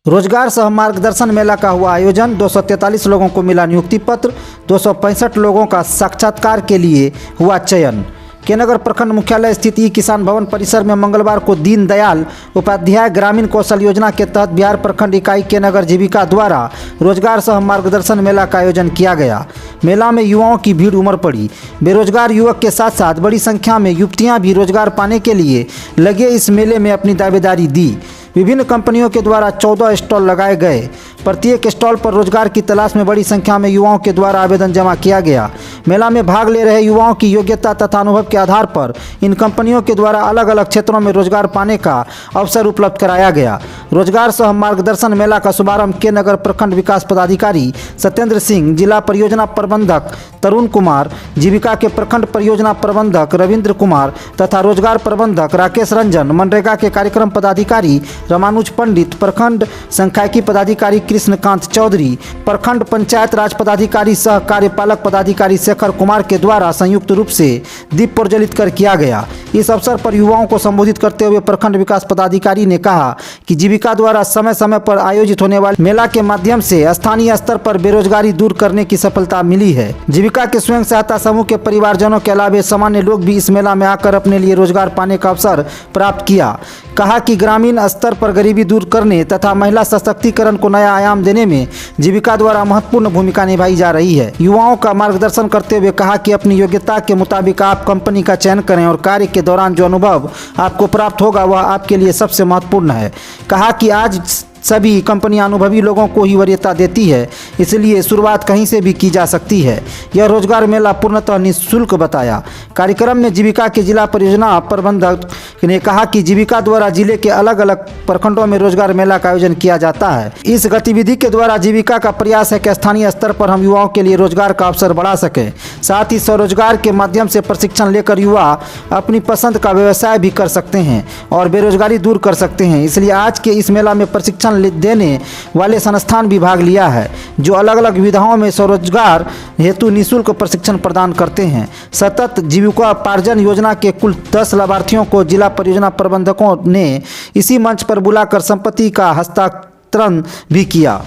रोजगार सह मार्गदर्शन मेला का हुआ आयोजन। 243 लोगों को मिला नियुक्ति पत्र। 265 लोगों का साक्षात्कार के लिए हुआ चयन। के नगर प्रखंड मुख्यालय स्थित ई किसान भवन परिसर में मंगलवार को दीनदयाल उपाध्याय ग्रामीण कौशल योजना के तहत बिहार प्रखंड इकाई के नगर जीविका द्वारा रोजगार सह मार्गदर्शन मेला का आयोजन किया गया। मेला में युवाओं की भीड़ उमड़ पड़ी। बेरोजगार युवक के साथ साथ बड़ी संख्या में युवतियां भी रोजगार पाने के लिए लगे इस मेले में अपनी दावेदारी दी। विभिन्न कंपनियों के द्वारा 14 स्टॉल लगाए गए। प्रत्येक स्टॉल पर रोजगार की तलाश में बड़ी संख्या में युवाओं के द्वारा आवेदन जमा किया गया। मेला में भाग ले रहे युवाओं की योग्यता तथा अनुभव के आधार पर इन कंपनियों के द्वारा अलग अलग क्षेत्रों में रोजगार पाने का अवसर उपलब्ध कराया गया। रोजगार सह मार्गदर्शन मेला का शुभारंभ के नगर प्रखंड विकास पदाधिकारी सत्येंद्र सिंह, जिला परियोजना प्रबंधक तरुण कुमार, जीविका के प्रखंड परियोजना प्रबंधक रविंद्र कुमार तथा रोजगार प्रबंधक राकेश रंजन, मनरेगा के कार्यक्रम पदाधिकारी रामानुज पंडित, प्रखंड सांख्यिकी पदाधिकारी कृष्णकांत चौधरी, प्रखंड पंचायत राज पदाधिकारी सह कार्यपालक पदाधिकारी शेखर कुमार के द्वारा संयुक्त रूप से दीप प्रज्वलित कर किया गया। इस अवसर पर युवाओं को संबोधित करते हुए प्रखंड विकास पदाधिकारी ने कहा कि जीविका द्वारा समय समय पर आयोजित होने वाले मेला के माध्यम से स्थानीय स्तर पर बेरोजगारी दूर करने की सफलता मिली है। जीविका के स्वयं सहायता समूह के परिवारजनों के अलावा सामान्य लोग भी इस मेला में आकर अपने लिए रोजगार पाने का अवसर प्राप्त किया। कहा कि ग्रामीण स्तर पर गरीबी दूर करने तथा महिला सशक्तिकरण को नया आयाम देने में जीविका द्वारा महत्वपूर्ण भूमिका निभाई जा रही है। युवाओं का मार्गदर्शन करते हुए कहा कि अपनी योग्यता के मुताबिक आप कंपनी का चयन करें और कार्य के दौरान जो अनुभव आपको प्राप्त होगा वह आपके लिए सबसे महत्वपूर्ण है। कहा कि आज सभी कंपनियां अनुभवी लोगों को ही वरीयता देती है, इसलिए शुरुआत कहीं से भी की जा सकती है। यह रोजगार मेला पूर्णतः निःशुल्क बताया। कार्यक्रम में जीविका के जिला परियोजना प्रबंधक ने कहा कि जीविका द्वारा जिले के अलग अलग प्रखंडों में रोजगार मेला का आयोजन किया जाता है। इस गतिविधि के द्वारा जीविका का प्रयास है कि स्थानीय स्तर पर हम युवाओं के लिए रोजगार का अवसर बढ़ा सकें। साथ ही स्वरोजगार के माध्यम से प्रशिक्षण लेकर युवा अपनी पसंद का व्यवसाय भी कर सकते हैं और बेरोजगारी दूर कर सकते हैं। इसलिए आज के इस मेला में प्रशिक्षण देने वाले संस्थान भी भाग लिया है, जो अलग अलग विधाओं में स्वरोजगार हेतु निःशुल्क प्रशिक्षण प्रदान करते हैं। सतत जीविकोपार्जन योजना के कुल 10 लाभार्थियों को जिला परियोजना प्रबंधकों ने इसी मंच पर बुलाकर संपत्ति का हस्तांतरण भी किया।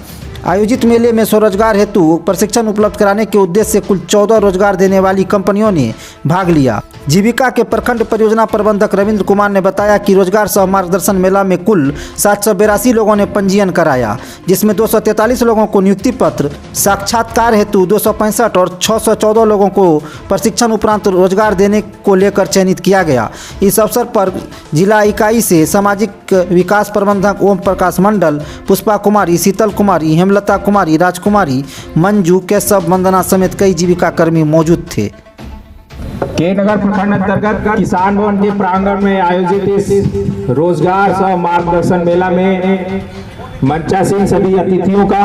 आयोजित मेले में स्वरोजगार हेतु प्रशिक्षण उपलब्ध कराने के उद्देश्य से कुल 14 रोजगार देने वाली कंपनियों ने भाग लिया। जीविका के प्रखंड परियोजना प्रबंधक रविंद्र कुमार ने बताया कि रोजगार सह मार्गदर्शन मेला में कुल 782 लोगों ने पंजीयन कराया, जिसमें 243 लोगों को नियुक्ति पत्र, साक्षात्कार हेतु 265 और 614 लोगों को प्रशिक्षण उपरांत रोजगार देने को लेकर चयनित किया गया। इस अवसर पर जिला इकाई से सामाजिक विकास प्रबंधक ओम प्रकाश मंडल, पुष्पा कुमारी, शीतल कुमारी, हेमलता कुमारी, राजकुमारी, मंजू, केशव, वंदना समेत कई जीविका कर्मी मौजूद थे। के नगर प्रखंड अंतर्गत किसान भवन के प्रांगण में आयोजित इस रोजगार सह मार्गदर्शन मेला में मंचासीन सभी अतिथियों का,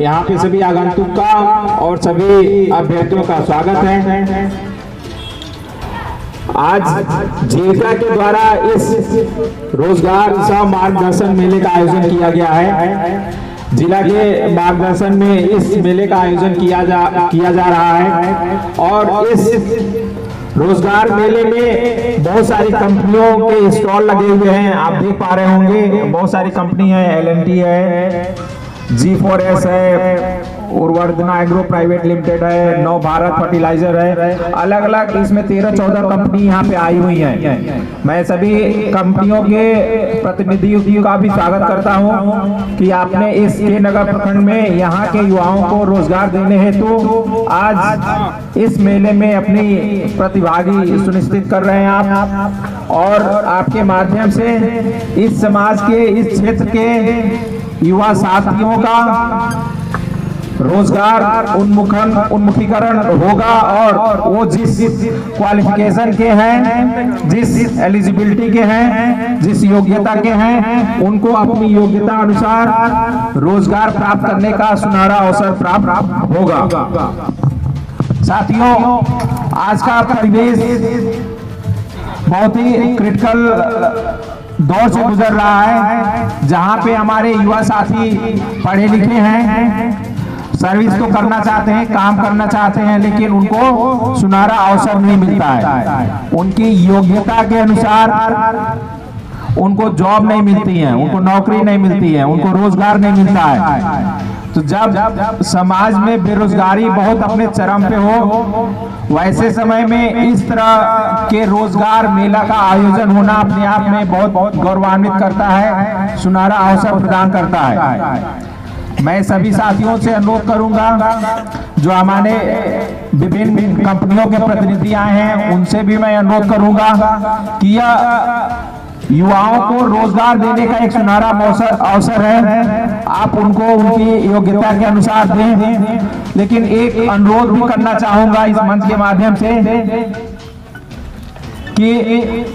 यहाँ पे सभी आगंतुक का और सभी अभ्यर्थियों का स्वागत है। आज जीविका के द्वारा इस रोजगार सह मार्गदर्शन मेले का आयोजन किया गया है। जिला के मार्गदर्शन में इस मेले का आयोजन किया जा रहा है और इस रोजगार मेले में बहुत सारी कंपनियों के स्टॉल लगे हुए हैं। आप देख पा रहे होंगे बहुत सारी कंपनी है, L&T है, G4S है, उर्वरदना एग्रो प्राइवेट लिमिटेड है, नव भारत फर्टिलाइजर है। अलग अलग इसमें 13-14 कंपनी यहाँ पे आई हुई हैं। मैं सभी कंपनियों के प्रतिनिधियों का भी स्वागत करता हूँ कि आपने इस के नगर प्रखंड में यहाँ के युवाओं को रोजगार देने हेतु आज इस मेले में अपनी प्रतिभागी सुनिश्चित कर रहे हैं आप, और आपके माध्यम से इस समाज के, इस क्षेत्र के युवा साथियों का रोजगार उन्मुखीकरण होगा और वो जिस क्वालिफिकेशन के हैं, जिस एलिजिबिलिटी के हैं, जिस योग्यता के हैं, उनको अपनी योग्यता अनुसार रोजगार प्राप्त करने का सुनहरा अवसर प्राप्त होगा। साथियों, आज का परिवेश बहुत ही क्रिटिकल दौर से गुजर रहा है, जहां पे हमारे युवा साथी पढ़े लिखे हैं, सर्विस तो करना चाहते हैं, काम करना चाहते हैं, लेकिन उनको सुनहरा अवसर नहीं मिलता है। उनकी योग्यता के अनुसार उनको जॉब नहीं मिलती है, उनको नौकरी नहीं मिलती है, उनको रोजगार नहीं मिलता है। तो जब समाज में बेरोजगारी बहुत अपने चरम पे हो, वैसे समय में इस तरह के रोजगार मेला का आयोजन होना अपने आप में बहुत गौरवान्वित करता है, सुनहरा अवसर प्रदान करता है। मैं सभी साथियों से अनुरोध करूंगा, जो हमारे विभिन्न कंपनियों के प्रतिनिधि आए हैं, उनसे भी मैं अनुरोध करूंगा कि यह युवाओं को रोजगार देने का एक सुनहरा अवसर है। आप उनको उनकी योग्यता के अनुसार दें। लेकिन एक अनुरोध भी करना चाहूंगा इस मंच के माध्यम से कि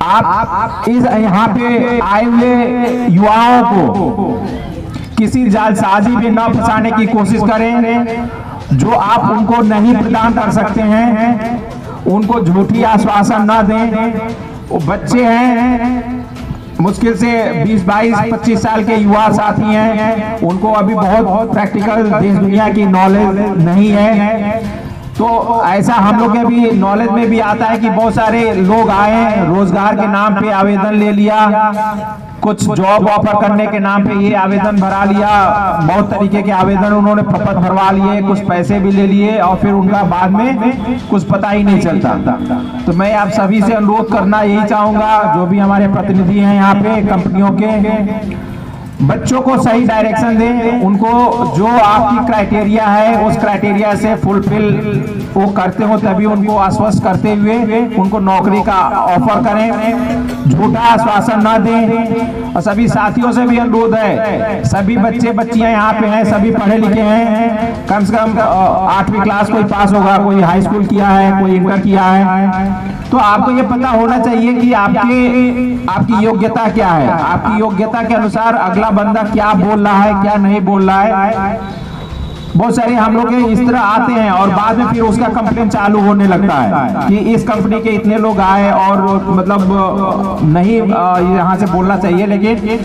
आप इस यहाँ पे आए हुए युवाओं को किसी जालसाजी में न फंसाने की कोशिश करें। जो आप उनको नहीं प्रदान कर सकते हैं, उनको झूठी आश्वासन न दें। वो बच्चे हैं, मुश्किल से 20, 22, 25 साल के युवा साथी हैं, उनको अभी बहुत प्रैक्टिकल देश दुनिया की नॉलेज नहीं है। तो ऐसा हम लोग के भी नॉलेज में भी आता है कि बहुत सारे लोग आए, रोजगार के नाम पे आवेदन ले लिया, कुछ जॉब ऑफर करने के नाम पे ये आवेदन भरा लिया, बहुत तरीके के आवेदन उन्होंने फपत भरवा लिए, कुछ पैसे भी ले लिए और फिर उनका बाद में कुछ पता ही नहीं चलता। तो मैं आप सभी से अनुरोध करना यही चाहूंगा, जो भी हमारे प्रतिनिधि हैं यहाँ पे कंपनियों के, बच्चों को सही डायरेक्शन दें। उनको जो आपकी क्राइटेरिया है उस क्राइटेरिया से फुलफिल वो करते हो, तभी उनको आश्वस्त करते हुए उनको नौकरी का ऑफर करें, झूठा आश्वासन ना दें। और सभी साथियों से भी अनुरोध है, सभी बच्चे बच्चियां यहाँ पे हैं, सभी पढ़े लिखे हैं, कम से कम 8वीं क्लास कोई पास होगा, कोई हाई स्कूल किया है, कोई इंटर किया है। तो आपको ये पता होना चाहिए कि आपकी योग्यता क्या है, आपकी योग्यता के अनुसार अगला बंदा क्या बोल रहा है, क्या नहीं बोल रहा है। बहुत सारे हम लोग इस तरह आते हैं और बाद में फिर उसका कंप्लेन चालू होने लगता है कि इस कंपनी के इतने लोग आए और मतलब नहीं यहाँ से बोलना चाहिए, लेकिन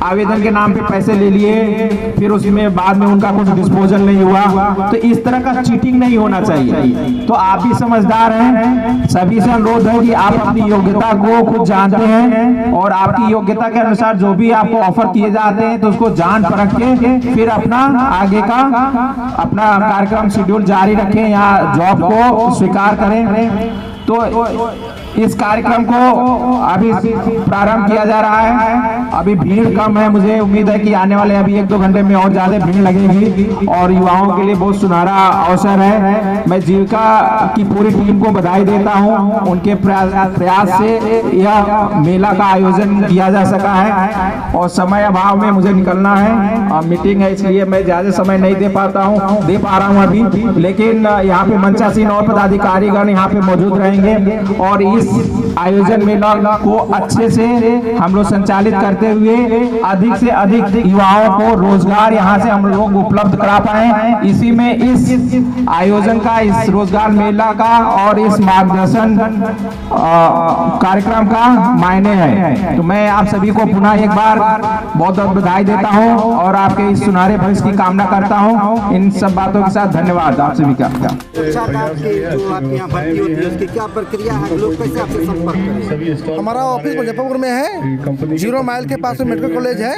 आवेदन के नाम पे पैसे ले लिए, फिर उसमें बाद में उनका कुछ डिस्पोजल नहीं हुआ। तो इस तरह का चीटिंग नहीं होना चाहिए। तो आप भी समझदार हैं, सभी से अनुरोध है कि आप अपनी योग्यता को खुद जानते हैं और आपकी योग्यता के अनुसार जो भी आपको ऑफर किए जाते हैं तो उसको जान परख के फिर अपना आगे का अपना कार्यक्रम शेड्यूल जारी रखें या जॉब को स्वीकार करें। तो इस कार्यक्रम को अभी प्रारंभ किया जा रहा है। अभी भीड़ कम है, मुझे उम्मीद है कि आने वाले अभी 1-2 घंटे में और ज्यादा भीड़ लगेगी और युवाओं के लिए बहुत सुनहरा अवसर है। मैं जीविका की पूरी टीम को बधाई देता हूं, उनके प्रयास से यह मेला का आयोजन किया जा सका है और समय अभाव में मुझे निकलना है और मीटिंग है, इसलिए मैं ज्यादा समय नहीं दे पा रहा हूँ अभी। लेकिन यहाँ पे मंचासीन और पदाधिकारीगण यहाँ पे मौजूद रहेंगे और इस आयोजन मेला को अच्छे से हम लोग संचालित करते हुए अधिक से अधिक युवाओं को रोजगार यहाँ से हम लोग उपलब्ध करा पाए। इसी में इस आयोजन का, इस रोजगार मेला का और इस मार्गदर्शन कार्यक्रम का मायने है। तो मैं आप सभी को पुनः एक बार बहुत बहुत बधाई देता हूँ और आपके इस सुनहरे भविष्य की कामना करता हूँ। इन सब बातों के साथ धन्यवाद आप सभी का। क्या प्रक्रिया है, लोग कैसे आपसे संपर्क करें? हमारा ऑफिस मुजफ्फरपुर में है, 0 माइल के पास में मेडिकल कॉलेज है,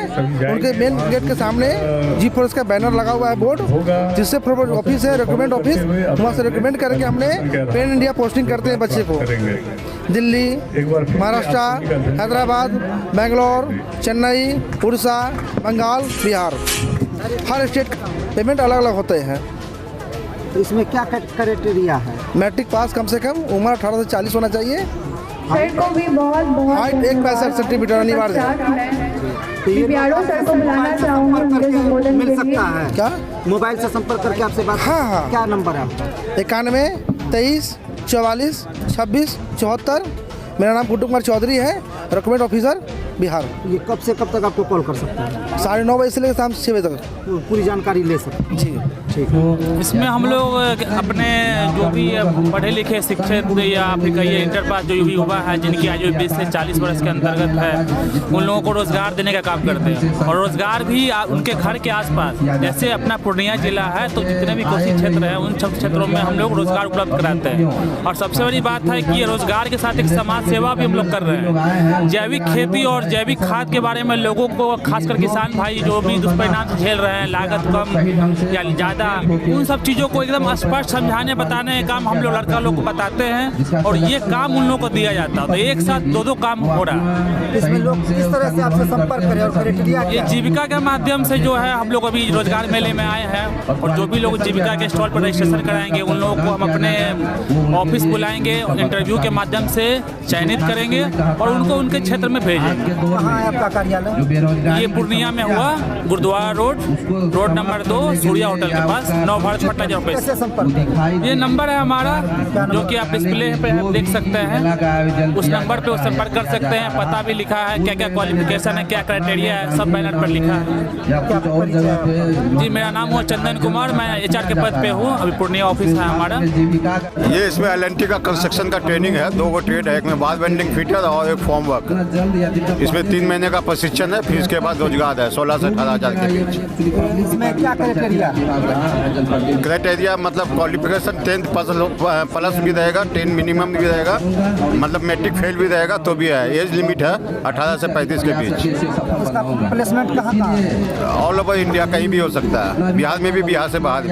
उनके मेन गेट के सामने G4S का बैनर लगा हुआ है बोर्ड, जिससे ऑफिस है रिक्रूटमेंट ऑफिस, वहाँ से रिक्रूटमेंट करके हमने पैन इंडिया पोस्टिंग करते हैं बच्चे को। दिल्ली, महाराष्ट्र, हैदराबाद, बेंगलोर, चेन्नई, उड़ीसा, बंगाल, बिहार, हर स्टेट पेमेंट अलग अलग होते हैं। तो इसमें क्या क्राइटेरिया है? मैट्रिक पास कम से कम, उम्र 18 से 40 होना चाहिए, सर को भी बहुत हाइट 1.65 सेंटीमीटर अनिवार्य है। सर को बुलाना चाहूँगी उनके संबोधन मिल के लिए। सकता है क्या मोबाइल से संपर्क करके आपसे बात? हाँ। क्या नंबर है आपका? 91 23 44 26 74। मेरा नाम गुड्डू कुमार चौधरी है, रिक्रूटमेंट ऑफिसर बिहार। ये कब से कब तक आपको कॉल कर सकते हैं? 9:30 बजे से लेकर शाम 6 बजे तक। पूरी जानकारी ले सकते हैं। जी ठीक है। इसमें हम लोग अपने जो भी पढ़े लिखे शिक्षित या फिर कहिए इंटर पास जो भी युवा है जिनकी आयु 20 से 40 वर्ष के अंतर्गत है, उन लोगों को रोजगार देने का काम करते हैं। और रोजगार भी उनके घर के आसपास, जैसे अपना पूर्णिया जिला है तो जितने भी कोसी क्षेत्र है उन सब क्षेत्रों में हम लोग रोजगार उपलब्ध कराते हैं। और सबसे बड़ी बात है कि रोजगार के साथ एक समाज सेवा भी हम लोग कर रहे हैं। जैविक खेती और जैविक खाद के बारे में लोगों को, खासकर किसान भाई जो भी दुष्परिणाम झेल रहे हैं, लागत कम या ज़्यादा, उन सब चीज़ों को एकदम स्पष्ट समझाने बताने का काम हम लोग लड़का लोग को बताते हैं। और ये काम उन लोगों को दिया जाता है, तो एक साथ दो काम हो रहा है। इसमें लोग किस तरह से आपसे संपर्क करें और क्राइटेरिया ये क्या है? जीविका के माध्यम से जो है हम लोग अभी रोजगार मेले में आए हैं, और जो भी लोग जीविका के स्टॉल पर रजिस्ट्रेशन कराएंगे उन लोगों को हम अपने ऑफिस बुलाएंगे, इंटरव्यू के माध्यम से चयनित करेंगे और उनको उनके क्षेत्र में भेजेंगे। कहाँ है आपका कार्यालय? ये पूर्णिया में हुआ, Gurudwara road number 2, Surya hotel के पास, 9 भारत पट्टा जो कैसे संपर्क? ये नंबर है हमारा जो कि आप डिस्प्ले पे आप देख सकते हैं। उस नंबर पे संपर्क कर सकते हैं। पता भी लिखा है, क्या क्या क्वालिफिकेशन है, क्या क्राइटेरिया है, सब बैनर पर लिखा है। जी मेरा नाम हुआ चंदन कुमार, मैं HR के पद पे हूँ। अभी पूर्णिया ऑफिस है हमारा। ये इसमें LNT का कंस्ट्रक्शन का ट्रेनिंग है। 2 ट्रेड है, एक में बाल बेंडिंग फिटर और एक फॉर्म वर्क। इसमें 3 महीने का प्रशिक्षण है, फिर इसके बाद रोजगार है 16 से 18 हज़ार के बीच। इसमें क्या क्राइटेरिया मतलब क्वालिफिकेशन 10th प्लस भी रहेगा, 10 मिनिमम भी रहेगा, मतलब मैट्रिक फेल भी रहेगा तो भी है। एज लिमिट है 18 से 35 के बीच। इसका प्लेसमेंट कहाँ है? ऑल ओवर इंडिया कहीं भी हो सकता है, बिहार में भी, बिहार से बाहर भी।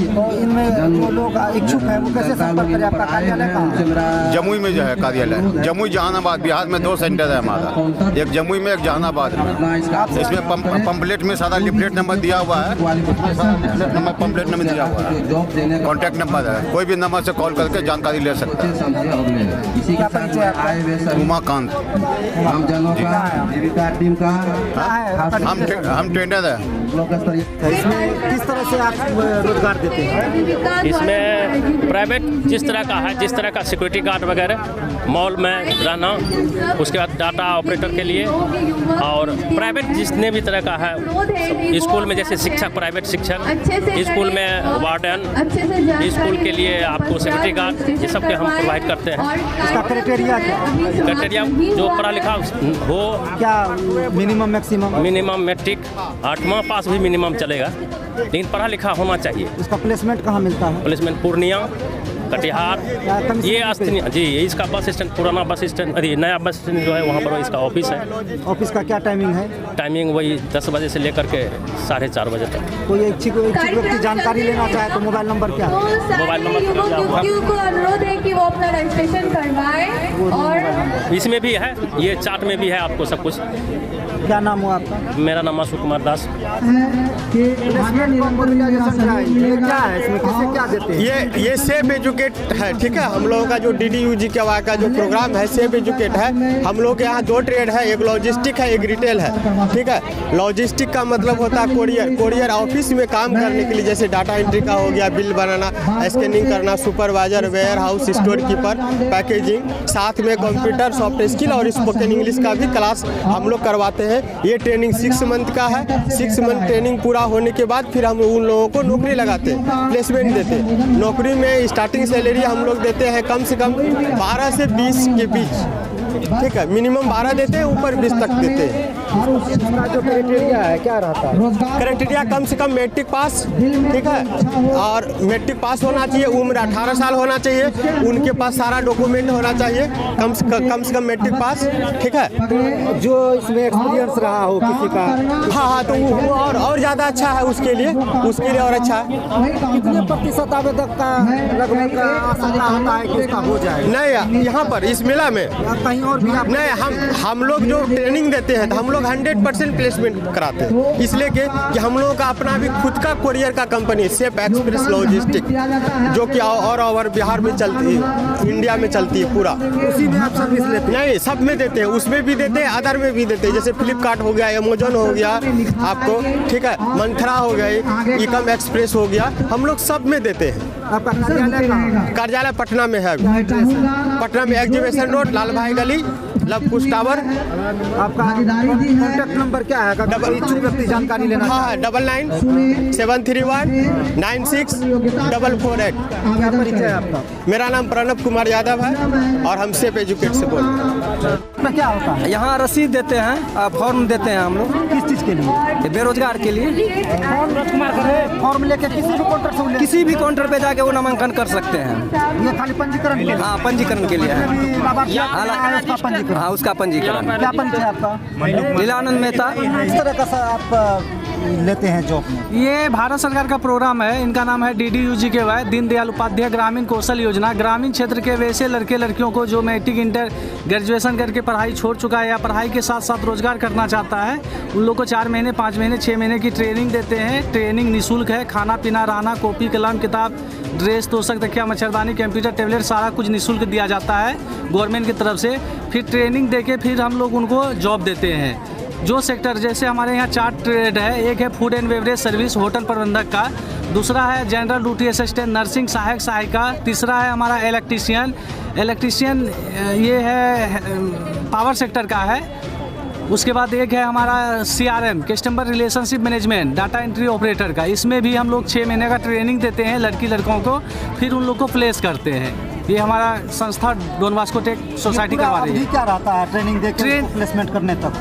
तो इनमें जो लोग इच्छुक हैं वो कैसे संपर्क करें? आपका कार्यालय कहाँ है? जमुई में जो है कार्यालय, जमुई जहानाबाद। बिहार में 2 सेंटर है हमारा, एक जमुई में, एक जहानाबाद में। इसमें पंपलेट में सारा लिफलेट नंबर दिया हुआ है, पंपलेट नंबर दिया हुआ है, कॉन्टैक्ट नंबर है। कोई भी नंबर से कॉल करके जानकारी ले सकता है। क्या परिचय आपका? उमाकांत। हम ट्रेनर हैं। इसमें किस तरह से आप रोजगार देते हैं? इसमें प्राइवेट जिस तरह का है, जिस तरह का सिक्योरिटी गार्ड वगैरह, मॉल में रहना, उसके बाद डाटा ऑपरेटर के लिए, और प्राइवेट जितने भी तरह का है, स्कूल में जैसे शिक्षक, प्राइवेट शिक्षक, स्कूल में वार्डन, स्कूल के लिए आपको सिक्योरिटी गार्ड, ये सब के हम प्रोवाइड करते हैं। इसका क्राइटेरिया क्या? क्राइटेरिया जो पढ़ा लिखा हो, क्या मिनिमम मैक्सिमम? मिनिमम मैट्रिक 8वां पास भी मिनिमम चलेगा, लेकिन पढ़ा लिखा होना चाहिए। इसका प्लेसमेंट कहाँ मिलता है? प्लेसमेंट पूर्णिया, कटिहार, ये अस्थनी जी, इसका बस स्टैंड, पुराना बस स्टैंड, अरे नया बस स्टैंड जो है वहाँ पर इसका ऑफिस है। ऑफिस का क्या टाइमिंग है? टाइमिंग वही 10 बजे से लेकर के 4:30 बजे तक। कोई इच्छुक व्यक्ति जानकारी लेना चाहे तो मोबाइल नंबर क्या है? मोबाइल नंबर को अनुरोध है कि वो अपना रजिस्ट्रेशन करवाएं। और इसमें भी है, ये चार्ट में भी है आपको सब कुछ। क्या नाम हुआ आपका? मेरा नाम अशोक कुमार दास। प्लेसमेंट कॉम्पोर्टाइजेशन क्या है? ये क्या है? इसमें किसे क्या देते हैं? ये सेफ एजुकेट है, ठीक है। हम लोगों का जो DDUGKY का जो प्रोग्राम है, सेफ एजुकेट है। हम लोग के यहाँ 2 ट्रेड है, एक लॉजिस्टिक है, एक रिटेल है, ठीक है। लॉजिस्टिक का मतलब होता है कोरियर ऑफिस में काम करने के लिए, जैसे डाटा एंट्री का हो गया, बिल बनाना, स्कैनिंग करना, supervisor, warehouse, store keeper, packaging, साथ में कंप्यूटर, सॉफ्ट स्किल और स्पोकन इंग्लिश का भी क्लास हम लोग करवाते हैं। ये ट्रेनिंग 6 मंथ का है। 6 मंथ ट्रेनिंग पूरा होने के बाद फिर हम उन लोगों को नौकरी लगाते हैं, प्लेसमेंट देते हैं। नौकरी में स्टार्टिंग सैलरी हम लोग देते हैं कम से कम 12 से 20 के बीच, ठीक है। मिनिमम 12 देते हैं, ऊपर 20 तक देते हैं। इसका जो क्राइटेरिया है क्या रहता है? क्राइटेरिया कम से कम मैट्रिक पास, ठीक है, और मैट्रिक पास होना चाहिए, उम्र 18 साल होना चाहिए, उनके पास सारा डॉक्यूमेंट होना चाहिए, कम से कम मैट्रिक पास, ठीक है। जो इसमें एक्सपीरियंस रहा हो किसी का? हाँ, तो वो और ज़्यादा अच्छा है उसके लिए और अच्छा है। कितने प्रतिशत आवेदक का लगभग आशंका होता है कि इसका हो जाए? नहीं, यहाँ पर इस मेला में कहीं और भी आप नहीं, हम लोग जो ट्रेनिंग देते हैं तो हम लोग 100% प्लेसमेंट कराते हैं, इसलिए कि हम लोगों का अपना भी खुद का कोरियर का कंपनी सेफ एक्सप्रेस लॉजिस्टिक, जो कि और ओवर बिहार में चलती है, इंडिया में चलती है पूरा। उसी में आप सर्विस लेते हैं? नहीं, सब में देते हैं, उसमें भी देते हैं, अदर में भी देते हैं, जैसे फ्लिपकार्ट हो गया, अमेजोन हो गया आपको, ठीक है, मंथरा हो गई, इकम एक्सप्रेस हो गया, हम लोग सब में देते हैं। आपका कार्यालय कहाँ? कार्यालय पटना में है। पटना में एग्जीबिशन रोड, लाल भाई गली, लव कुश टावर। आपका कॉन्टैक्ट नंबर क्या है? अगर कोई इच्छुक व्यक्ति जानकारी लेना हाँ, 99-731-96-448। क्या परिचय है आपका? मेरा नाम प्रणव कुमार यादव है और हम सेफ एजुकेट से बोल रहे हैं। इसमें क्या होता है? यहाँ रसीद देते हैं, फॉर्म देते हैं हम लोग। किस चीज़ के लिए? बेरोजगार के लिए। फॉर्म लेके किसी भी काउंटर से किसी भी काउंटर पे जाके वो नामांकन कर सकते हैं। ये खाली पंजीकरण के लिए? हाँ, पंजीकरण के लिए है। उसका पंजीकरण। हाँ, उसका पंजीकरण। क्या परिचय है आपका? लीलानंद मेहता। किस तरह का आप लेते हैं जॉब में? ये भारत सरकार का प्रोग्राम है, इनका नाम है DDU-GKY, दीनदयाल उपाध्याय ग्रामीण कौशल योजना। ग्रामीण क्षेत्र के वैसे लड़के लड़कियों को जो मैट्रिक इंटर ग्रेजुएशन करके पढ़ाई छोड़ चुका है या पढ़ाई के साथ साथ रोजगार करना चाहता है, उन लोग को 4 महीने, 5 महीने, 6 महीने की ट्रेनिंग देते हैं। ट्रेनिंग निःशुल्क है। खाना पीना, रहना, कॉपी कलम किताब, ड्रेस, तोशक तकिया, मच्छरदानी, कंप्यूटर, टैबलेट, सारा कुछ निःशुल्क दिया जाता है गवर्नमेंट की तरफ से। फिर ट्रेनिंग देके फिर हम लोग उनको जॉब देते हैं। जो सेक्टर, जैसे हमारे यहाँ 4 ट्रेड है। एक है food and beverage service, hotel प्रबंधक का। दूसरा है जनरल ड्यूटी असिस्टेंट, नर्सिंग सहायक सहायिका। तीसरा है हमारा इलेक्ट्रीशियन ये है पावर सेक्टर का है। उसके बाद एक है हमारा CRM, customer relationship management, data entry operator का। इसमें भी हम लोग 6 महीने का ट्रेनिंग देते हैं लड़की लड़कों को, फिर उन लोग को प्लेस करते हैं। ये हमारा संस्था डॉन बॉस्को टेक सोसाइटी करवा रही है। क्या रहता है ट्रेनिंग देकर प्लेसमेंट करने तक?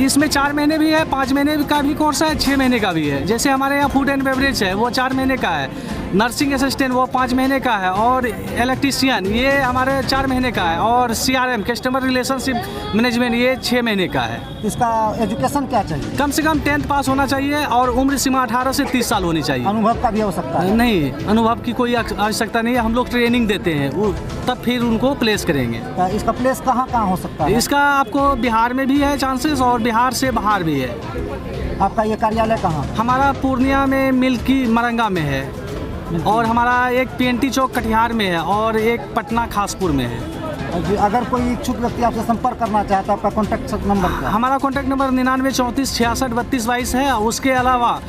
इसमें 4 महीने भी है, 5 महीने का भी कोर्स है, 6 महीने का भी है। जैसे हमारे यहाँ फूड एंड बेवरेज है, वो 4 महीने का है। नर्सिंग असिस्टेंट वो 5 महीने का है। और इलेक्ट्रीशियन ये हमारे 4 महीने का है। और CRM, कस्टमर रिलेशनशिप मैनेजमेंट, ये 6 महीने का है। इसका एजुकेशन क्या चाहिए? कम से कम 10th पास होना चाहिए और उम्र सीमा 18 से 30 साल होनी चाहिए। अनुभव का भी आवश्यकता है? नहीं, अनुभव की कोई आवश्यकता नहीं है। हम लोग ट्रेनिंग देते हैं, तब फिर उनको प्लेस करेंगे। इसका प्लेस कहाँ कहाँ हो सकता है? इसका आपको बिहार में भी है चांसेस और बिहार से बाहर भी है। आपका ये कार्यालय कहाँ? हमारा पूर्णिया में मिल्की मरंगा में है और हमारा एक PNT चौक कटिहार में है और एक पटना खासपुर में है। अगर कोई इच्छुक व्यक्ति आपसे संपर्क करना चाहता है, आपका कॉन्टैक्ट नंबर क्या? हमारा कॉन्टैक्ट नंबर 9934663222 है। उसके अलावा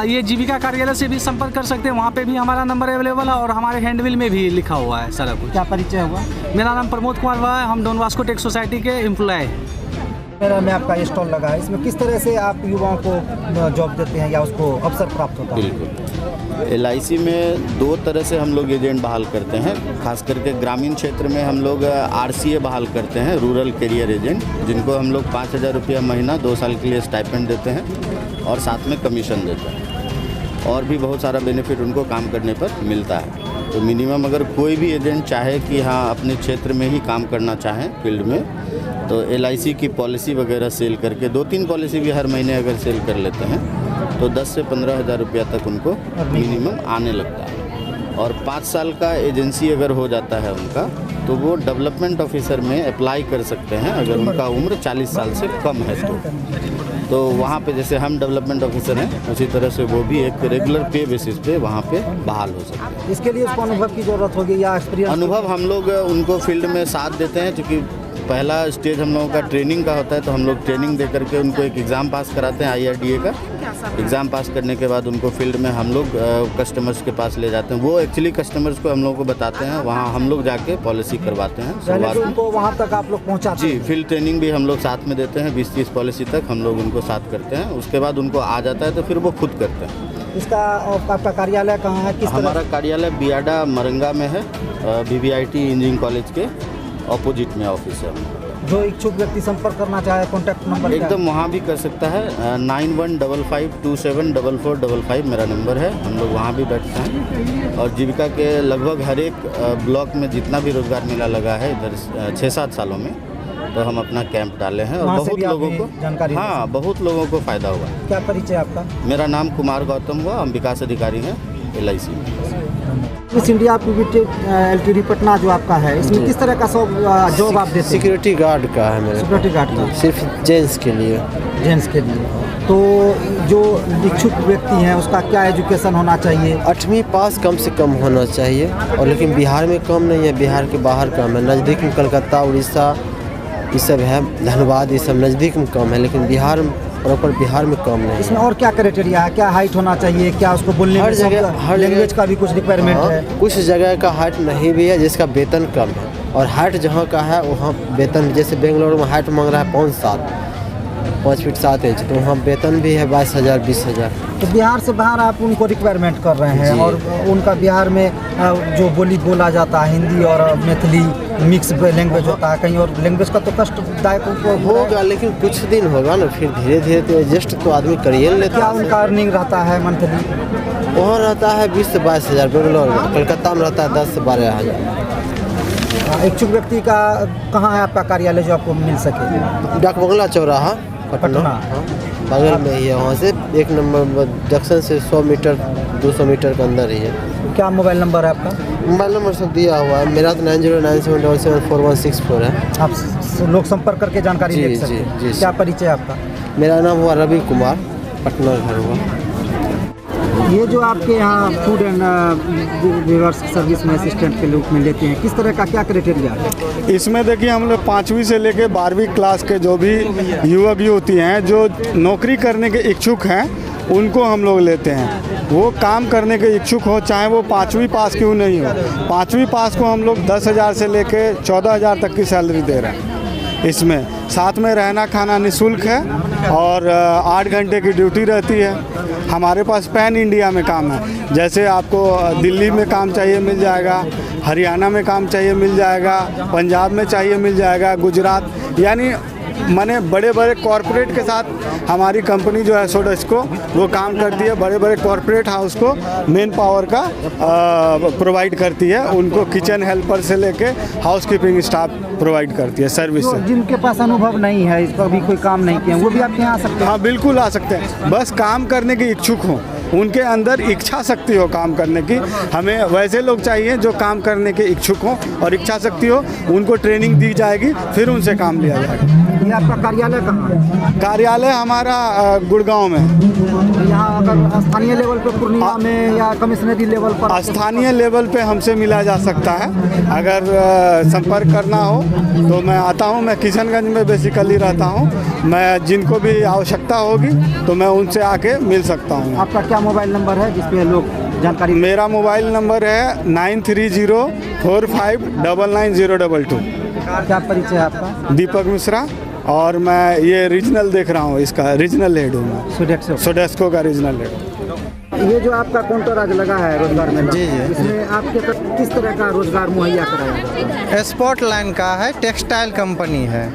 ये जीविका कार्यालय से भी संपर्क कर सकते हैं, वहाँ पे भी हमारा नंबर अवेलेबल है और हमारे हैंडबिल में भी लिखा हुआ है सारा कुछ। क्या परिचय हुआ? मेरा नाम प्रमोद कुमार हुआ है। हम डॉन बॉस्को टेक सोसाइटी के एम्प्लॉय हैं। मेरा में आपका स्टॉल लगा है, इसमें किस तरह से आप युवाओं को जॉब देते हैं या उसको अवसर प्राप्त होता है? बिल्कुल, LIC में 2 तरह से हम लोग एजेंट बहाल करते हैं। खास करके ग्रामीण क्षेत्र में हम लोग RCA बहाल करते हैं, रूरल करियर एजेंट, जिनको हम लोग 5,000 रुपया महीना 2 साल के लिए स्टाइपेंड देते हैं और साथ में कमीशन देते हैं। और भी बहुत सारा बेनिफिट उनको काम करने पर मिलता है। तो मिनिमम अगर कोई भी एजेंट चाहे कि हाँ अपने क्षेत्र में ही काम करना चाहें फील्ड में, तो LIC की पॉलिसी वगैरह सेल करके 2-3 पॉलिसी भी हर महीने अगर सेल कर लेते हैं तो 10 से 15,000 रुपया तक उनको मिनिमम आने लगता है। और 5 साल का एजेंसी अगर हो जाता है उनका, तो वो डेवलपमेंट ऑफिसर में अप्लाई कर सकते हैं अगर उनका उम्र 40 साल से कम है तो वहाँ पे जैसे हम डेवलपमेंट ऑफिसर हैं, उसी तरह से वो भी एक रेगुलर पे बेसिस पे वहाँ पे बहाल हो सकते हैं। इसके लिए उसको अनुभव की ज़रूरत होगी या एक्सपीरियंस? अनुभव हम लोग उनको फील्ड में साथ देते हैं, क्योंकि पहला स्टेज हम लोगों का ट्रेनिंग का होता है। तो हम लोग ट्रेनिंग दे करके उनको एक एग्ज़ाम पास कराते हैं, IRDA का एग्ज़ाम पास करने के बाद उनको फील्ड में हम लोग कस्टमर्स के पास ले जाते हैं। वो एक्चुअली कस्टमर्स को हम लोग को बताते हैं, वहाँ हम लोग जाके पॉलिसी करवाते हैं। शुरुआत में उनको वहाँ तक आप लोग पहुँचाते हैं? जी, फील्ड ट्रेनिंग भी हम लोग साथ में देते हैं, 20-30 पॉलिसी तक हम लोग उनको साथ करते हैं। उसके बाद उनको आ जाता है तो फिर वो खुद करते हैं। इसका आपका कार्यालय कहाँ है? किस हमारा कार्यालय बियाडा मरंगा में है, BBIT इंजीनियरिंग कॉलेज के ऑपोजिट में ऑफिस है। जो इच्छुक व्यक्ति संपर्क करना चाहे, कॉन्टैक्ट नंबर एकदम वहाँ भी कर सकता है। 9155274455 मेरा नंबर है। हम लोग वहाँ भी बैठते हैं और जीविका के लगभग हर एक ब्लॉक में जितना भी रोजगार मेला लगा है इधर 6-7 सालों में, तो हम अपना कैंप डाले हैं और बहुत लोगों को जानकारी, हाँ बहुत लोगों को फ़ायदा हुआ। क्या परिचय आपका? मेरा नाम कुमार गौतम हुआ, हम विकास अधिकारी हैं LIC में। इस इंडिया PVT LTD पटना जो आपका है, इसमें किस तरह का सब जॉब आप देते हैं? सिक्योरिटी गार्ड का है मेरा। सिक्योरिटी गार्ड का सिर्फ जेंट्स के लिए। जेंट्स के लिए। तो जो इच्छुक व्यक्ति हैं उसका क्या एजुकेशन होना चाहिए? 8वीं पास कम से कम होना चाहिए। और लेकिन बिहार में कम नहीं है, बिहार के बाहर कम है। नज़दीक में कलकत्ता, उड़ीसा ये सब है, धनबाद, ये सब नज़दीक में कम है, लेकिन बिहार प्रॉपर बिहार में काम नहीं इसमें और क्या क्राइटेरिया है? क्या हाइट होना चाहिए? क्या उसको बोलने हर में जगह हर लैंग्वेज का भी कुछ रिक्वायरमेंट है? कुछ जगह का हाइट नहीं भी है जिसका वेतन कम है, और हाइट जहाँ का है वहाँ वेतन, जैसे बेंगलोर में हाइट मांग रहा है 5 फीट 7 इंच, तो वहाँ वेतन भी है 22,000 20,000। तो बिहार से बाहर आप उनको रिक्वायरमेंट कर रहे हैं, और उनका बिहार में जो बोली बोला जाता है हिंदी और मैथिली मिक्स लैंग्वेज होता है, कहीं और लैंग्वेज का तो कष्टदायक होगा, लेकिन कुछ दिन होगा ना, फिर धीरे धीरे तो एडजस्ट तो आदमी करिए लेता। क्या उनका अर्निंग रहता है मंथली? वहाँ रहता है 20 से 22,000 बेंगलोर में, कलकत्ता में रहता है 10 से 12,000। इच्छुक व्यक्ति का कहाँ है आपका कार्यालय जो आपको मिल सके? डाक बंगला चौराहा पटना, बगल में ही है। वहाँ से 1 नंबर जंक्शन से 100 मीटर 200 मीटर के अंदर ही है। क्या मोबाइल नंबर है आपका? मोबाइल नंबर सब दिया हुआ है मेरा, तो 9097774164 है। आप लोग संपर्क करके जानकारी ले सकते हैं। जी। क्या परिचय आपका? मेरा नाम हुआ रवि कुमार, पटना घर हुआ। ये जो आपके यहाँ फूड एंड रिवर्स सर्विस में असिस्टेंट के रूप में लेते हैं, किस तरह का क्या क्राइटेरिया है? इसमें देखिए हम लोग 5वीं से लेकर 12वीं क्लास के जो भी युवक युवती हैं जो नौकरी करने के इच्छुक हैं उनको हम लोग लेते हैं। वो काम करने के इच्छुक हो, चाहे वो 5वीं पास क्यों नहीं हो। 5वीं पास को हम लोग 10,000 से लेकर 14,000 तक की सैलरी दे रहे हैं। इसमें साथ में रहना खाना निःशुल्क है, और 8 घंटे की ड्यूटी रहती है। हमारे पास पैन इंडिया में काम है, जैसे आपको दिल्ली में काम चाहिए मिल जाएगा, हरियाणा में काम चाहिए मिल जाएगा, पंजाब में चाहिए मिल जाएगा, गुजरात, यानी माने बड़े बड़े कॉरपोरेट के साथ हमारी कंपनी जो है सोडेस्को वो काम करती है। बड़े बड़े कॉरपोरेट हाउस को मेन पावर का प्रोवाइड करती है, उनको किचन हेल्पर से लेके हाउसकीपिंग स्टाफ प्रोवाइड करती है सर्विस से। जिनके पास अनुभव नहीं है, इस पर भी कोई काम नहीं किया, वो भी आपके यहाँ आ सकते हैं? हाँ बिल्कुल आ सकते हैं, बस काम करने के इच्छुक हों, उनके अंदर इच्छा शक्ति हो काम करने की। हमें वैसे लोग चाहिए जो काम करने के इच्छुक हों और इच्छा शक्ति हो, उनको ट्रेनिंग दी जाएगी, फिर उनसे काम लिया जाएगा। ये आपका कार्यालय कहाँ है? कार्यालय हमारा गुड़गांव में। यहाँ अगर स्थानीय लेवल पर पूर्णिया में या कमिश्नरी लेवल पर? स्थानीय लेवल पे हमसे मिला जा सकता है। अगर संपर्क करना हो तो मैं आता हूँ, मैं किशनगंज में बेसिकली रहता हूँ। मैं जिनको भी आवश्यकता होगी तो मैं उनसे आके मिल सकता हूँ। आपका क्या मोबाइल नंबर है जिसपे लोग जानकारी? मेरा मोबाइल नंबर है 9304599022। क्या परिचय है आपका? दीपक मिश्रा, और मैं ये रीजनल देख रहा हूँ, इसका रीजनल हेड हूँ मैं, सोडेस्को का रीजनल हेड। ये जो आपका काउंटर आज लगा है रोजगार में, जी इसमें आपके किस तरह का रोजगार मुहैया कराया जाता है? स्पॉट लाइन का है, टेक्सटाइल कंपनी है।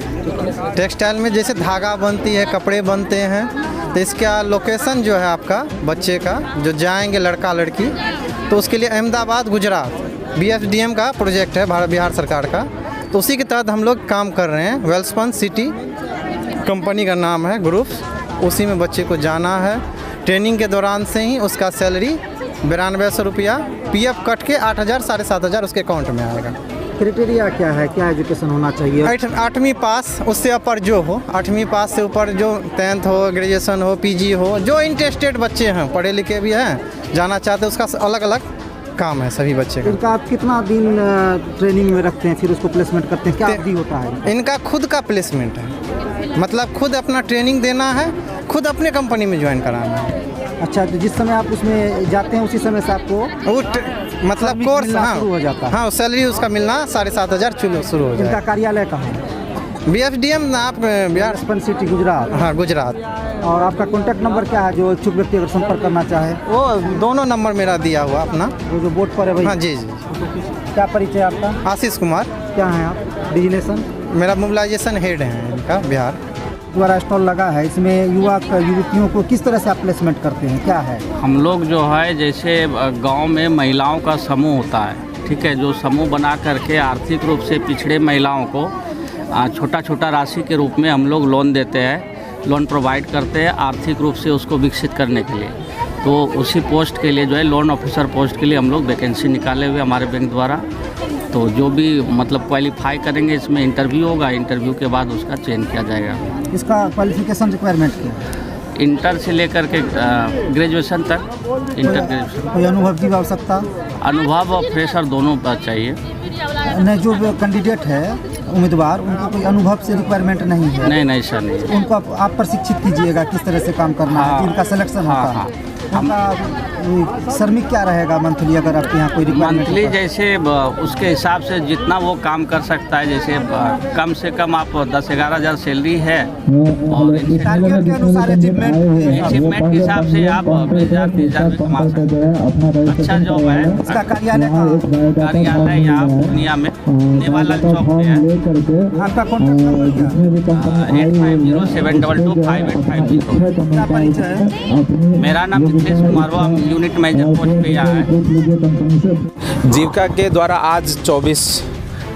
टेक्सटाइल में जैसे धागा बनती है, कपड़े बनते हैं, तो इसका लोकेशन जो है आपका बच्चे का जो जाएंगे लड़का लड़की, तो उसके लिए अहमदाबाद गुजरात BFDM का प्रोजेक्ट है भारत बिहार सरकार का, तो उसी के तहत हम लोग काम कर रहे हैं। वेल्सपन सिटी कंपनी का नाम है, ग्रुप्स, उसी में बच्चे को जाना है। ट्रेनिंग के दौरान से ही उसका सैलरी 9200 रुपया, PF कट के 8,000 7,500 उसके अकाउंट में आएगा। क्राइटेरिया क्या है? क्या एजुकेशन होना चाहिए? 8वीं पास, उससे ऊपर जो हो, 8वीं पास से ऊपर जो 10th हो, ग्रेजुएशन हो, PG हो, जो इंटरेस्टेड बच्चे हैं, पढ़े लिखे भी हैं, जाना चाहते हैं, उसका अलग अलग काम है सभी बच्चे का। इनका आप कितना दिन ट्रेनिंग में रखते हैं, फिर उसको प्लेसमेंट करते हैं? क्या अवधि होता है? इनका खुद का प्लेसमेंट है, मतलब खुद अपना ट्रेनिंग देना है, खुद अपने कंपनी में ज्वाइन कराना है। अच्छा, तो जिस समय आप उसमें जाते हैं उसी समय से आपको वो मतलब कोर्स शुरू हो जाता है? हाँ, सैलरी उसका मिलना 7,500 शुरू हो जाए। इनका कार्यालय कहाँ है? BFDM आप बिहार सिटी गुजरात। हाँ, गुजरात। और आपका कॉन्टैक्ट नंबर क्या है जो इच्छुक व्यक्ति अगर संपर्क करना चाहे? वो दोनों नंबर मेरा दिया हुआ अपना, वो जो बोर्ड पर है वही? हाँ जी। क्या परिचय आपका? आशीष कुमार। क्या है आप? डिजिनेशन? मेरा मोबिलाइजेशन हेड है इनका बिहार द्वारा स्टॉल लगा है, इसमें युवतियों को किस तरह से आप प्लेसमेंट करते हैं, क्या है? हम लोग जो है जैसे गांव में महिलाओं का समूह होता है, ठीक है, जो समूह बना करके आर्थिक रूप से पिछड़े महिलाओं को छोटा छोटा राशि के रूप में हम लोग लोन देते हैं, लोन प्रोवाइड करते हैं आर्थिक रूप से उसको विकसित करने के लिए। तो उसी पोस्ट के लिए जो है लोन ऑफिसर पोस्ट के लिए हम लोग वैकेंसी निकाले हुए हमारे बैंक द्वारा। तो जो भी मतलब क्वालिफाई करेंगे, इसमें इंटरव्यू होगा, इंटरव्यू के बाद उसका चयन किया जाएगा। इसका क्वालिफिकेशन रिक्वायरमेंट क्या है? इंटर से लेकर के ग्रेजुएशन तक, इंटर ग्रेजुएशन। कोई अनुभव की आवश्यकता? अनुभव और फ्रेशर दोनों चाहिए। नहीं, जो कैंडिडेट है उम्मीदवार, उनको कोई अनुभव से रिक्वायरमेंट नहीं है? नहीं सर, नहीं। उनको आप प्रशिक्षित कीजिएगा किस तरह से काम करना है, जिनका सिलेक्शन होता है। उनका श्रमिक क्या रहेगा मंथली, अगर आपके यहाँ कोई रिक्वायरमेंट? मंथली जैसे उसके हिसाब से जितना वो काम कर सकता है, जैसे कम से कम आप 10-11 हज़ार सैलरी है, और टारगेट के अनुसार अचीवमेंट के हिसाब से आप 20,000-30,000 में कमा सकते हैं। अच्छा जॉब है। इसका कार्यालय यहाँ पूर्णिया में नेवाला चौक पे है। आपका कॉन्टैक्ट नंबर क्या है? 8507225850। क्या परिचय है? मेरा नाम नितेश कुमार, हम यूनिट मैनेजर पोस्ट पे यहाँ है। जीविका के द्वारा आज 24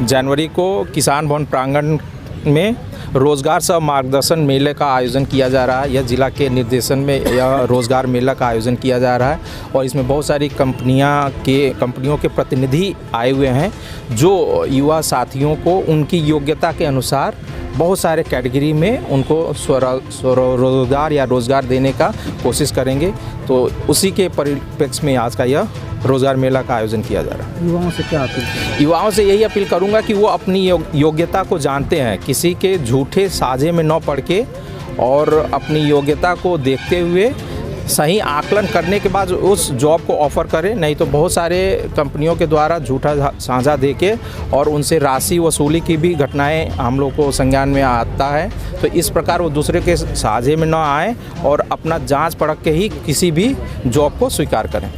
जनवरी को किसान भवन प्रांगण में रोजगार सह मार्गदर्शन मेले का आयोजन किया जा रहा है। यह जिला के निर्देशन में यह रोजगार मेला का आयोजन किया जा रहा है, और इसमें बहुत सारी कंपनियों के प्रतिनिधि आए हुए हैं, जो युवा साथियों को उनकी योग्यता के अनुसार बहुत सारे कैटेगरी में उनको स्वरोजगार या रोज़गार देने का कोशिश करेंगे। तो उसी के परिप्रेक्ष्य में आज का यह रोज़गार मेला का आयोजन किया जा रहा है। युवाओं से क्या अपील? युवाओं से यही अपील करूंगा कि वो अपनी योग्यता को जानते हैं, किसी के झूठे साझे में न पड़ के, और अपनी योग्यता को देखते हुए सही आकलन करने के बाद उस जॉब को ऑफ़र करें। नहीं तो बहुत सारे कंपनियों के द्वारा झूठा साझा देके और उनसे राशि वसूली की भी घटनाएं हम लोग को संज्ञान में आता है। तो इस प्रकार वो दूसरे के साझे में न आए और अपना जांच परख के ही किसी भी जॉब को स्वीकार करें।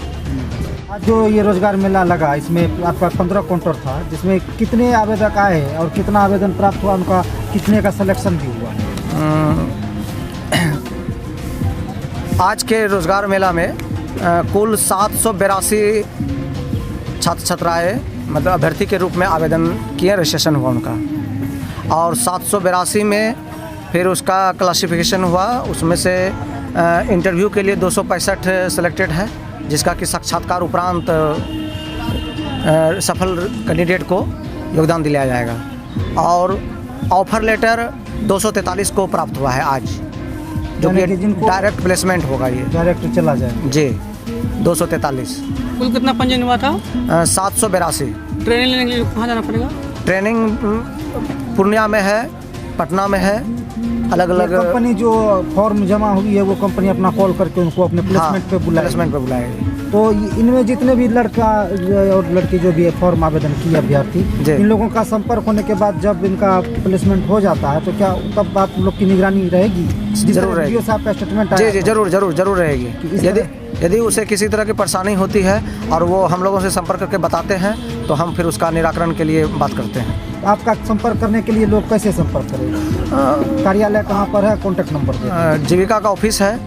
आज जो ये रोजगार मेला लगा, इसमें आपका 15 काउंटर था, जिसमें कितने आवेदक आए और कितना आवेदन प्राप्त हुआ, उनका कितने का सिलेक्शन भी हुआ? आज के रोज़गार मेला में कुल 782 छात्र छात्राएँ मतलब अभ्यर्थी के रूप में आवेदन किए, रजिस्ट्रेशन हुआ उनका, और 782 में फिर उसका क्लासिफिकेशन हुआ। उसमें से इंटरव्यू के लिए 265 सेलेक्टेड है, जिसका कि साक्षात्कार उपरांत सफल कैंडिडेट को योगदान दिलाया जाएगा। और ऑफर लेटर 243 को प्राप्त हुआ है आज, जो कि डायरेक्ट प्लेसमेंट होगा। ये डायरेक्ट चला जाए जी। 243। कुल कितना पंजीयन हुआ था? 782। ट्रेनिंग लेने के लिए कहाँ जाना पड़ेगा? ट्रेनिंग पूर्णिया में है, पटना में है, अलग अलग। कंपनी जो फॉर्म जमा हुई है वो कंपनी अपना कॉल करके उनको अपने प्लेसमेंट पे बुलाएगी। तो इनमें जितने भी लड़का और लड़की जो भी फॉर्म आवेदन किए अभ्यर्थी, इन लोगों का संपर्क होने के बाद जब इनका प्लेसमेंट हो जाता है, तो क्या तब आप लोग की निगरानी रहेगी? जरूर रहेगी। स्टेटमेंट जी जरूर रहेगी। यदि उसे किसी तरह की परेशानी होती है और वो हम लोगों से संपर्क करके बताते हैं, तो हम फिर उसका निराकरण के लिए बात करते हैं। आपका संपर्क करने के लिए लोग कैसे संपर्क करेंगे? कार्यालय कहाँ पर है? Contact number? जीविका का ऑफिस है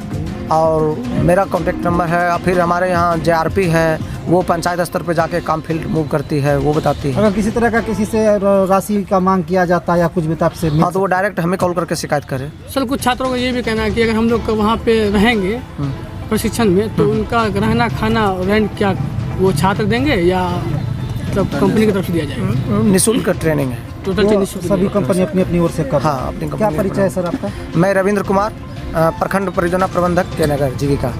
और मेरा कॉन्टैक्ट नंबर है। फिर हमारे यहाँ JRP है, वो पंचायत स्तर पर जाके काम फील्ड मूव करती है, वो बताती है। अगर किसी तरह का किसी से राशि का मांग किया जाता है या कुछ भी तो आपसे हाँ, तो वो डायरेक्ट हमें कॉल करके शिकायत करे। सर, कुछ छात्रों का ये भी कहना है कि अगर हम लोग वहाँ पे रहेंगे प्रशिक्षण में, तो उनका रहना खाना रेंट क्या वो छात्र देंगे या मतलब कंपनी की तरफ से दिया जाएगा? निःशुल्क ट्रेनिंग है, टोटल सभी कंपनी अपनी ओर से कर। हाँ, अपनी कंपनी। क्या परिचय है सर आपका? मैं रविंद्र कुमार, प्रखंड परियोजना प्रबंधक के नगर जीविका।